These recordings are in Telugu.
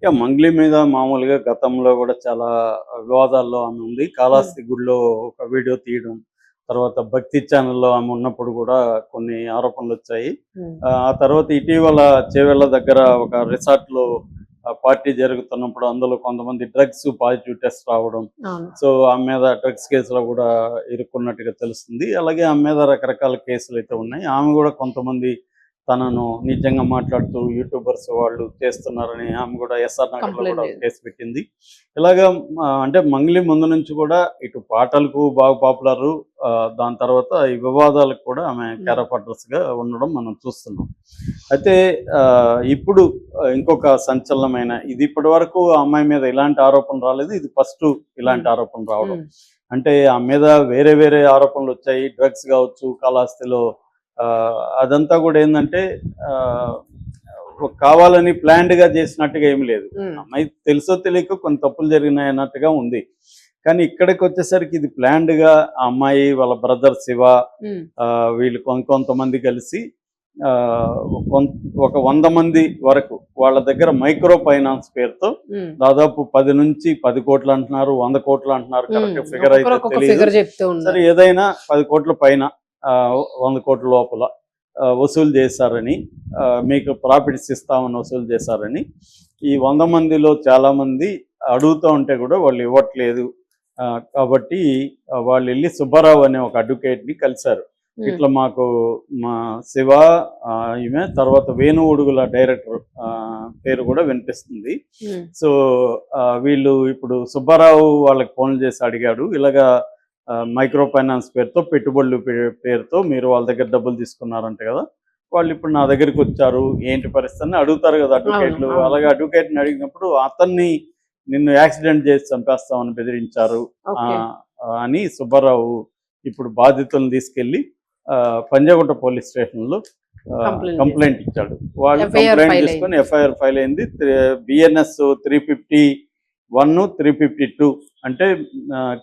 మంగ్లీ మీద మామూలుగా గతంలో గూడా చాలా వివాదాల్లో ఆమె ఉంది. హ్మ్. కాళహస్తి గుడిలో ఒక వీడియో తీయడం, తర్వాత భక్తి ఛానెల్‌లో ఆమె ఉన్నప్పుడు గూడా కొన్ని ఆరోపణలొచ్చాయి. హ్మ్. ఆ తర్వాత ఇటీవల చేవెళ్ళ దగ్గర ఒక రిసార్ట్‌లో పార్టీ జరుగుతున్నప్పుడు అందులో కొంతమంది డ్రగ్స్ పాజిటివ్ టెస్ట్ రావడం. అవును. సో, ఆమె మీద డ్రగ్స్ కేసులో గూడా ఇరుక్కున్నట్టుగా తెలుస్తుంది. అలాగే ఆమె మీద రకరకాల కేసులైతే ఉన్నాయి. ఆమె గూడా కొంతమంది తనను నిజంగా మాట్లాడుతూ యూట్యూబర్స్ వాళ్ళు చేస్తున్నారని ఆమె కూడా ఎస్ఆర్ నగర్‌లో కంప్లెయింట్ కూడా ఒక లేదు. కేసు పెట్టింది. ఇలాగా అంటే మంగ్లీ ముందు నుంచి కూడా ఇటు పాటలకు బాగా పాపులరు. దాని తర్వాత ఈ వివాదాలకు కూడా ఆమె హ్మ్. కేర్ ఆఫ్ అడ్రెస్‌గా ఉండడం మనం చూస్తున్నాం. అయితే ఇప్పుడు ఇంకొక సంచలనమైన ఇది ఇప్పటివరకు ఆ అమ్మాయి మీద ఇలాంటి ఆరోపణ రాలేదు. ఇది ఫస్టు హ్మ్. ఇలాంటి ఆరోపణ రావడం. హ్మ్. అంటే ఆమె మీద వేరే వేరే ఆరోపణలొచ్చాయి. డ్రగ్స్ గావచ్చు, కాళహస్తిలో అదంతా గూడా ఏందంటే ఆహ్, కావాలని ప్లాన్డ్‌గా చేసినట్టుగా ఏమి లేదు. హ్మ్. అమ్మాయికి తెలుసో తెలియకో కొన్ని తప్పులు జరిగినాయి అన్నట్టుగా ఉంది. కానీ ఇక్కడికొచ్చేసరికి ఇది ప్లాన్డ్‌గా ఆ అమ్మాయి, వాళ్ళ బ్రదర్ శివ హ్మ్. వీళ్ళు కొంతమంది కలిసి ఆహ్, కొం ఒక 100 మంది వరకు వాళ్ళ దగ్గర మైక్రో ఫైనాన్స్ పేరుతో హ్మ్. దాదాపు 10-10,00,00,000 అంటున్నారు, 100,00,00,000 అంటున్నారు. హ్మ్. కరెక్ట్ ఫిగర్ ఒక్కొక్కరు అయితే ఒక్కొక్క తెలీదు. ఫిగర్ చెప్తూ సరే ఉన్నారు. ఏదైనా 10,00,00,000 పైన 100,00,00,000 లోపల వసూలు చేశారని, మీకు ప్రాఫిట్స్ ఇస్తామని వసూలు చేశారని, ఈ 100 మందిలో చాలామంది అడుగుతూ ఉంటే కూడా వాళ్ళు ఇవ్వట్లేదు. కాబట్టి వాళ్ళెళ్ళి సుబ్బారావు అనే ఒక అడ్వకేట్‌ని కలిసారు. హ్మ్. ఇట్లా మాకు మా శివ, ఈమె తర్వాత వేణు ఉడుగుల డైరెక్టర్ పేరు కూడా వినిపిస్తుంది. హ్మ్. సో, వీళ్ళు ఇప్పుడు సుబ్బారావు వాళ్ళకి ఫోన్లు చేసి అడిగాడు. ఇలాగా మైక్రో ఫైనాన్స్ పేరుతో పెట్టుబడులు పేరుతో మీరు వాళ్ళ దగ్గర డబ్బులు తీసుకున్నారంట కదా! వాళ్ళిప్పుడు నా దగ్గరికొచ్చారు. ఏంటి పరిస్థితి అని అడుగుతారు కదా అవును. అడ్వకేట్‌లు. అవును. అలాగే అడ్వకేట్‌ని అడిగినప్పుడు అతన్ని నిన్ను యాక్సిడెంట్ చేసి చంపేస్తామని బెదిరించారు ఓకే. అని సుబ్బారావు ఇప్పుడు బాధితులను తీసుకెళ్ళి పంజాగుట్ట పోలీస్ స్టేషన్‌లో కంప్లెయింట్ చేశారు. కంప్లెయింట్ ఇచ్చాడు. వాళ్ళు ఎఫ్ఐఆర్ కంప్లెయింట్ ఫైల్ తీసుకొని అయింది. ఎఫ్ఐఆర్ ఫైల్ అయింది. బిఎన్ఎస్ 351, 352 అంటే ఆహ్,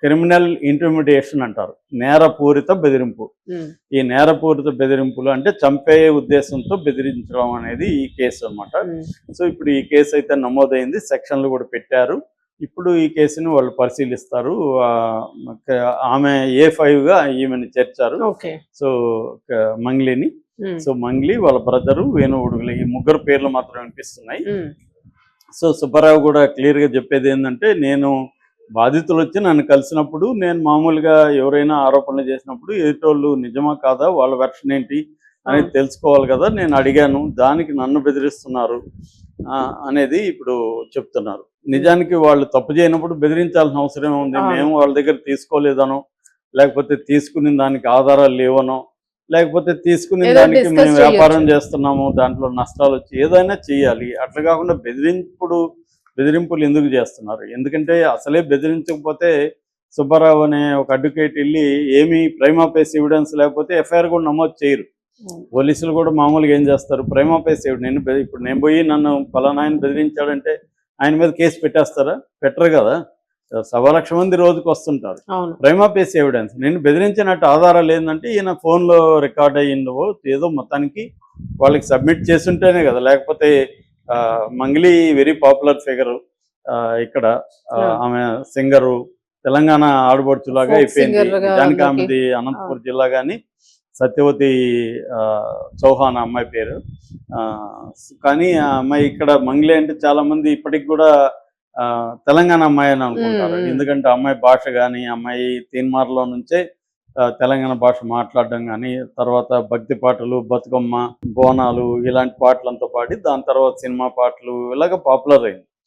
క్రిమినల్ ఇంటిమిడేషన్ అంటారు. నేరపూరిత బెదిరింపు. హ్మ్. ఈ నేరపూరిత బెదిరింపులు అంటే చంపే ఉద్దేశంతో బెదిరించడం అనేది ఈ కేసు అన్నమాట. హ్మ్. సో, ఇప్పుడు ఈ కేసు అయితే నమోదైంది. సెక్షన్‌లు కూడా పెట్టారు. ఇప్పుడు ఈ కేసుని వాళ్ళు పరిశీలిస్తారు. ఆహ్, ఆమె ఏ5గా ఈమెని చేర్చారు. ఓకే. సో, మంగ్లీని. హ్మ్. సో, మంగ్లీ వాళ్ళ బ్రదరు వేణు ఉడుగుల ఈ ముగ్గురు పేర్లు మాత్రం వినిపిస్తున్నాయి. హ్మ్. సో, సుబ్బారావు గూడా క్లియర్‌గా జెప్పేదేందంటే, నేను బాధితులొచ్చి నన్ను కలిసినప్పుడు, నేను మామూలుగా ఎవరైనా ఆరోపణలు చేసినప్పుడు ఎదుటోళ్ళు నిజమా? కాదా? వాళ్ళ వెర్షన్ ఏంటి? అనేది అవును. తెలుసుకోవాలి గదా! నేను అడిగాను. దానికి నన్ను బెదిరిస్తున్నారు అనేది ఇప్పుడు చెప్తున్నారు. హ్మ్. నిజానికి వాళ్ళు తప్పు చేయనప్పుడు బెదిరించాల్సిన అవసరం ఏముంది? అవును. మేము వాళ్ళ దగ్గర తీసుకోలేదనో, లేకపోతే తీసుకున్న దానికి ఆధారాలు లేవనో, లేకపోతే తీసుకున్న ఏదో దానికి మేము డిస్కస్ వ్యాపారం చేయొచ్చు. చేస్తున్నాము, దాంట్లో నష్టాలొచ్చి ఏదైనా చేయాలి. అట్లా కాకుండా బెదిరింపులు ఎందుకు చేస్తున్నారు? ఎందుకంటే అసలే బెదిరించకపోతే సుబ్బారావు అనే ఒక అడ్వకేట్ ఎళ్లి ఏమి ప్రైమా ఫేసి ఎవిడెన్స్ లేకపోతే ఎఫ్ఐఆర్ కూడా నమోదు చేయరు. హ్మ్. పోలీసులు కూడా మామూలుగా ఏం చేస్తారు? ప్రైమా ఫేసి ఇప్పుడు నేను పోయి నన్ను పలానా ఆయన బెదిరించాడంటే ఆయన మీద కేసు పెట్టేస్తారా? పెట్టరు కదా! 1,00,000 మంది రోజుకొస్తుంటారు. అవును. ప్రైమా ఫేసి ఎవిడెన్స్ నిన్ను బెదిరించినట్టు ఆధారాలు ఏందంటే ఈయన ఫోన్‌లో రికార్డ్ అయ్యిందో ఏదో మొత్తానికి వాళ్ళకి సబ్మిట్ చేసుంటేనే కదా! లేకపోతే మంగ్లీ వెరీ పాపులర్ ఫిగరు. ఇక్కడ ఆ! ఆమె సింగరు. తెలంగాణ ఆడపడుచులాగా ఫోక్ అయిపోయింది. సింగర్‌గా నిజానికి అందరికి ఆమెది అవును. అనంతపురం జిల్లా గాని, సత్యవతి చౌహాన్ ఆ అమ్మాయి పేరు. కానీ ఆ అమ్మాయి ఇక్కడ మంగ్లీ అంటే చాలామంది ఇప్పటికి గూడా తెలంగాణ అమ్మాయి అని హ్మ్. అనుకుంటారు. హ్మ్. ఎందుకంటే ఆ అమ్మాయి భాష గాని, అమ్మాయి తీన్మార్‌లో నుంచే తెలంగాణ భాష మాట్లాడడం గాని, తర్వాత భక్తి పాటలు, బతుకమ్మ, బోనాలు ఇలాంటి పాటలంతా పాడి దాని తర్వాత సినిమా పాటలు ఇలాగ పాపులర్ అయింది.